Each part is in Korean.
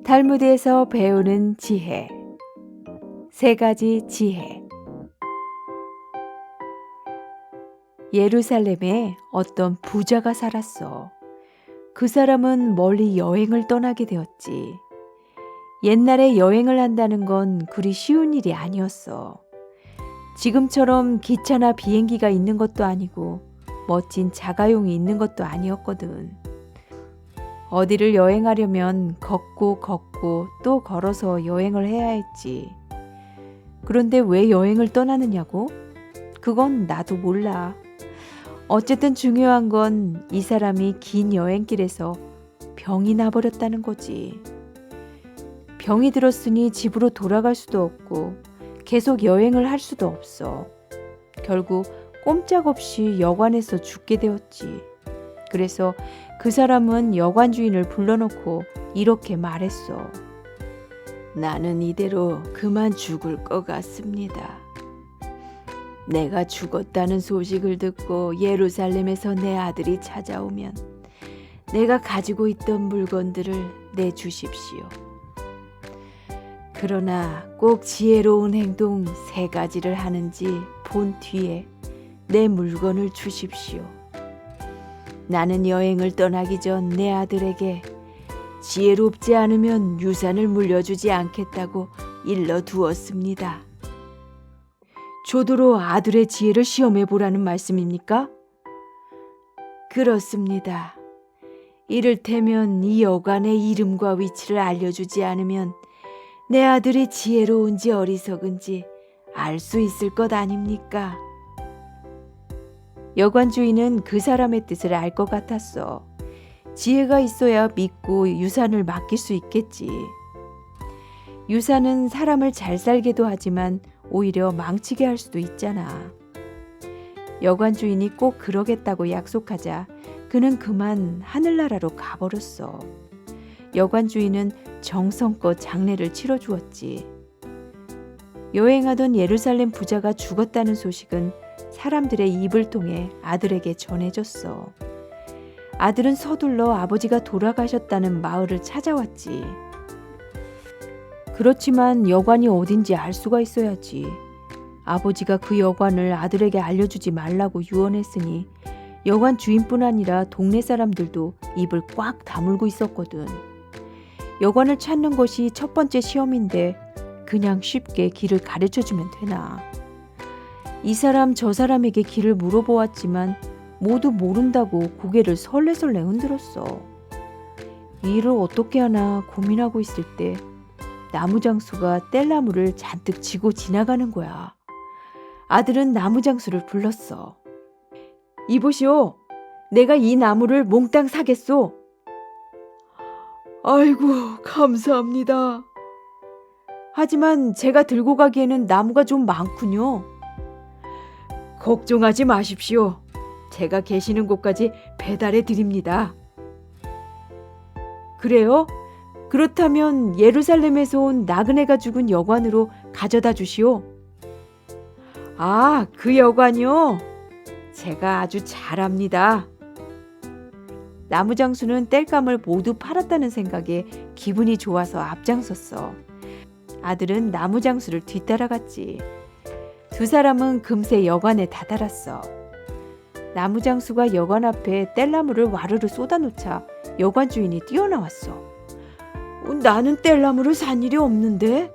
탈무드에서 배우는 지혜. 3가지 지혜. 예루살렘에 어떤 부자가 살았어. 그 사람은 멀리 여행을 떠나게 되었지. 옛날에 여행을 한다는 건 그리 쉬운 일이 아니었어. 지금처럼 기차나 비행기가 있는 것도 아니고 멋진 자가용이 있는 것도 아니었거든. 어디를 여행하려면 걷고 또 걸어서 여행을 해야 했지. 그런데 왜 여행을 떠나느냐고? 그건 나도 몰라. 어쨌든 중요한 건 이 사람이 긴 여행길에서 병이 나버렸다는 거지. 병이 들었으니 집으로 돌아갈 수도 없고 계속 여행을 할 수도 없어. 결국 꼼짝없이 여관에서 죽게 되었지. 그래서 그 사람은 여관 주인을 불러놓고 이렇게 말했어. 나는 이대로 그만 죽을 것 같습니다. 내가 죽었다는 소식을 듣고 예루살렘에서 내 아들이 찾아오면 내가 가지고 있던 물건들을 내주십시오. 그러나 꼭 지혜로운 행동 3가지를 하는지 본 뒤에 내 물건을 주십시오. 나는 여행을 떠나기 전 내 아들에게 지혜롭지 않으면 유산을 물려주지 않겠다고 일러두었습니다. 조도로 아들의 지혜를 시험해보라는 말씀입니까? 그렇습니다. 이를테면 이 여관의 이름과 위치를 알려주지 않으면 내 아들이 지혜로운지 어리석은지 알 수 있을 것 아닙니까? 여관 주인은 그 사람의 뜻을 알 것 같았어. 지혜가 있어야 믿고 유산을 맡길 수 있겠지. 유산은 사람을 잘 살게도 하지만 오히려 망치게 할 수도 있잖아. 여관 주인이 꼭 그러겠다고 약속하자 그는 그만 하늘나라로 가버렸어. 여관 주인은 정성껏 장례를 치러주었지. 여행하던 예루살렘 부자가 죽었다는 소식은 사람들의 입을 통해 아들에게 전해졌어. 아들은 서둘러 아버지가 돌아가셨다는 마을을 찾아왔지. 그렇지만 여관이 어딘지 알 수가 있어야지. 아버지가 그 여관을 아들에게 알려주지 말라고 유언했으니 여관 주인뿐 아니라 동네 사람들도 입을 꽉 다물고 있었거든. 여관을 찾는 것이 첫 번째 시험인데 그냥 쉽게 길을 가르쳐주면 되나. 이 사람 저 사람에게 길을 물어보았지만 모두 모른다고 고개를 설레설레 흔들었어. 이 일을 어떻게 하나 고민하고 있을 때 나무장수가 뗄나무를 잔뜩 지고 지나가는 거야. 아들은 나무장수를 불렀어. 이보시오, 내가 이 나무를 몽땅 사겠소. 아이고, 감사합니다. 하지만 제가 들고 가기에는 나무가 좀 많군요. 걱정하지 마십시오. 제가 계시는 곳까지 배달해 드립니다. 그래요? 그렇다면 예루살렘에서 온 나그네가 죽은 여관으로 가져다 주시오. 아, 그 여관이요? 제가 아주 잘합니다. 나무장수는 땔감을 모두 팔았다는 생각에 기분이 좋아서 앞장섰어. 아들은 나무장수를 뒤따라갔지. 두 사람은 금세 여관에 다다랐어. 나무장수가 여관 앞에 뗄나무를 와르르 쏟아놓자 여관 주인이 뛰어나왔어. 나는 뗄나무를 산 일이 없는데?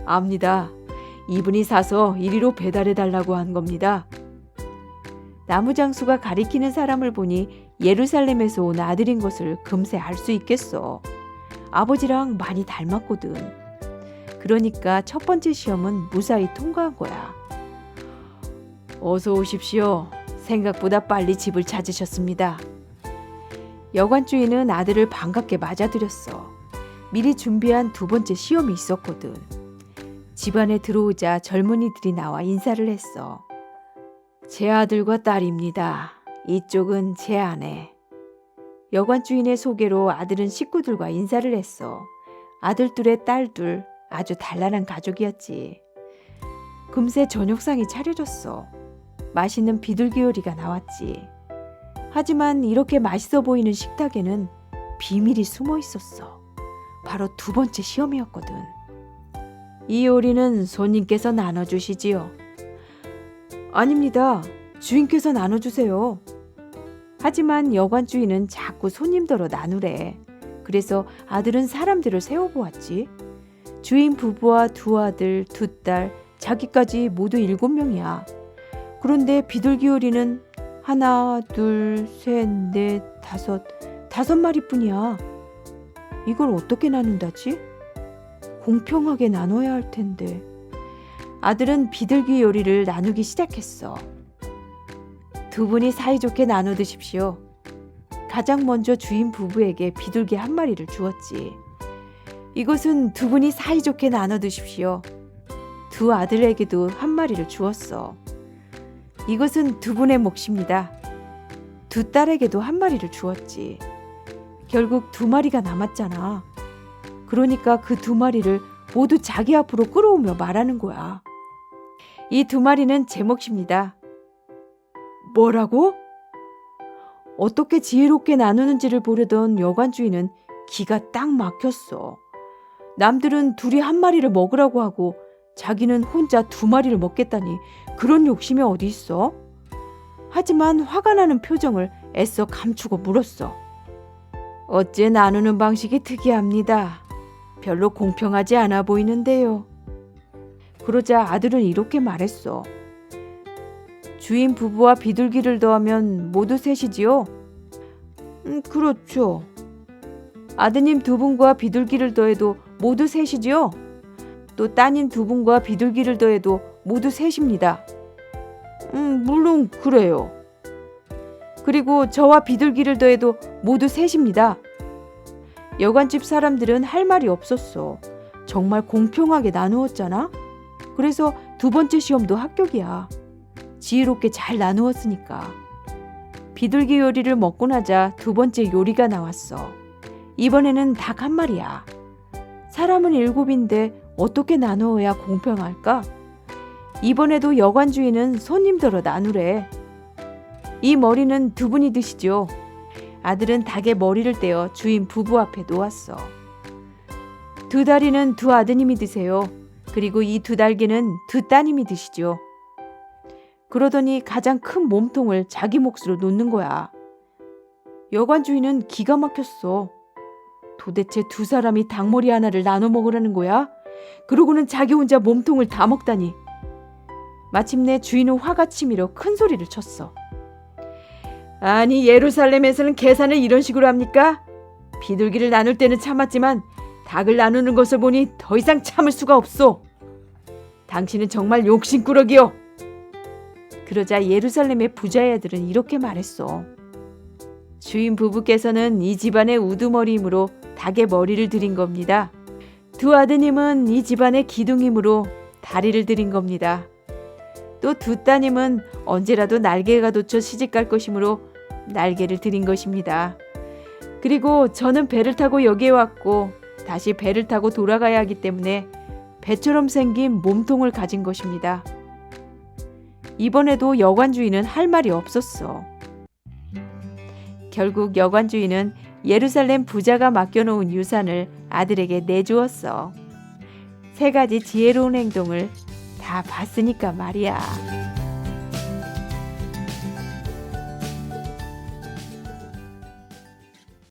압니다. 이분이 사서 이리로 배달해달라고 한 겁니다. 나무장수가 가리키는 사람을 보니 예루살렘에서 온 아들인 것을 금세 알 수 있겠어. 아버지랑 많이 닮았거든. 그러니까 첫 번째 시험은 무사히 통과한 거야. 어서 오십시오. 생각보다 빨리 집을 찾으셨습니다. 여관 주인은 아들을 반갑게 맞아들였어. 미리 준비한 2번째 시험이 있었거든. 집안에 들어오자 젊은이들이 나와 인사를 했어. 제 아들과 딸입니다. 이쪽은 제 아내. 여관 주인의 소개로 아들은 식구들과 인사를 했어. 아들 둘에 딸 둘, 아주 단란한 가족이었지. 금세 저녁상이 차려졌어. 맛있는 비둘기 요리가 나왔지. 하지만 이렇게 맛있어 보이는 식탁에는 비밀이 숨어 있었어. 바로 두 번째 시험이었거든. 이 요리는 손님께서 나눠주시지요. 아닙니다. 주인께서 나눠주세요. 하지만 여관 주인은 자꾸 손님더러 나누래. 그래서 아들은 사람들을 세워보았지. 주인 부부와 두 아들, 두 딸, 자기까지 모두 7명이야. 그런데 비둘기 요리는 하나, 둘, 셋, 넷, 다섯 마리뿐이야. 이걸 어떻게 나눈다지? 공평하게 나눠야 할 텐데. 아들은 비둘기 요리를 나누기 시작했어. 두 분이 사이좋게 나눠 드십시오. 가장 먼저 주인 부부에게 비둘기 한 마리를 주었지. 이것은 두 분이 사이좋게 나눠 드십시오. 두 아들에게도 한 마리를 주었어. 이것은 두 분의 몫입니다. 두 딸에게도 한 마리를 주었지. 결국 2마리가 남았잖아. 그러니까 그 2마리를 모두 자기 앞으로 끌어오며 말하는 거야. 이 2마리는 제 몫입니다. 뭐라고? 어떻게 지혜롭게 나누는지를 보려던 여관 주인은 기가 딱 막혔어. 남들은 둘이 한 마리를 먹으라고 하고 자기는 혼자 2마리를 먹겠다니 그런 욕심이 어디 있어? 하지만 화가 나는 표정을 애써 감추고 물었어. 어째 나누는 방식이 특이합니다. 별로 공평하지 않아 보이는데요. 그러자 아들은 이렇게 말했어. 주인 부부와 비둘기를 더하면 모두 셋이지요? 그렇죠. 아드님 2분과 비둘기를 더해도 모두 셋이지요? 또 따님 2분과 비둘기를 더해도 모두 셋입니다. 물론 그래요. 그리고 저와 비둘기를 더해도 모두 셋입니다. 여관집 사람들은 할 말이 없었어. 정말 공평하게 나누었잖아. 그래서 2번째 시험도 합격이야. 지혜롭게 잘 나누었으니까. 비둘기 요리를 먹고 나자 2번째 요리가 나왔어. 이번에는 닭 한 마리야. 사람은 7인데 어떻게 나누어야 공평할까? 이번에도 여관 주인은 손님더러 나누래. 이 머리는 2분이 드시죠. 아들은 닭의 머리를 떼어 주인 부부 앞에 놓았어. 2다리는 2 아드님이 드세요. 그리고 이 2달개는 2 따님이 드시죠. 그러더니 가장 큰 몸통을 자기 몫으로 놓는 거야. 여관 주인은 기가 막혔어. 도대체 2 사람이 닭머리 하나를 나눠 먹으라는 거야? 그러고는 자기 혼자 몸통을 다 먹다니. 마침내 주인은 화가 치밀어 큰 소리를 쳤어. 아니, 예루살렘에서는 계산을 이런 식으로 합니까? 비둘기를 나눌 때는 참았지만 닭을 나누는 것을 보니 더 이상 참을 수가 없소. 당신은 정말 욕심꾸러기요. 그러자 예루살렘의 부자의 아들은 이렇게 말했어. 주인 부부께서는 이 집안의 우두머리이므로 닭의 머리를 드린 겁니다. 2 아드님은 이 집안의 기둥이므로 다리를 드린 겁니다. 또 2 따님은 언제라도 날개가 돋쳐 시집갈 것이므로 날개를 드린 것입니다. 그리고 저는 배를 타고 여기에 왔고 다시 배를 타고 돌아가야 하기 때문에 배처럼 생긴 몸통을 가진 것입니다. 이번에도 여관 주인은 할 말이 없었어. 결국 여관 주인은 예루살렘 부자가 맡겨놓은 유산을 아들에게 내주었어. 3가지 지혜로운 행동을 다 봤으니까 말이야.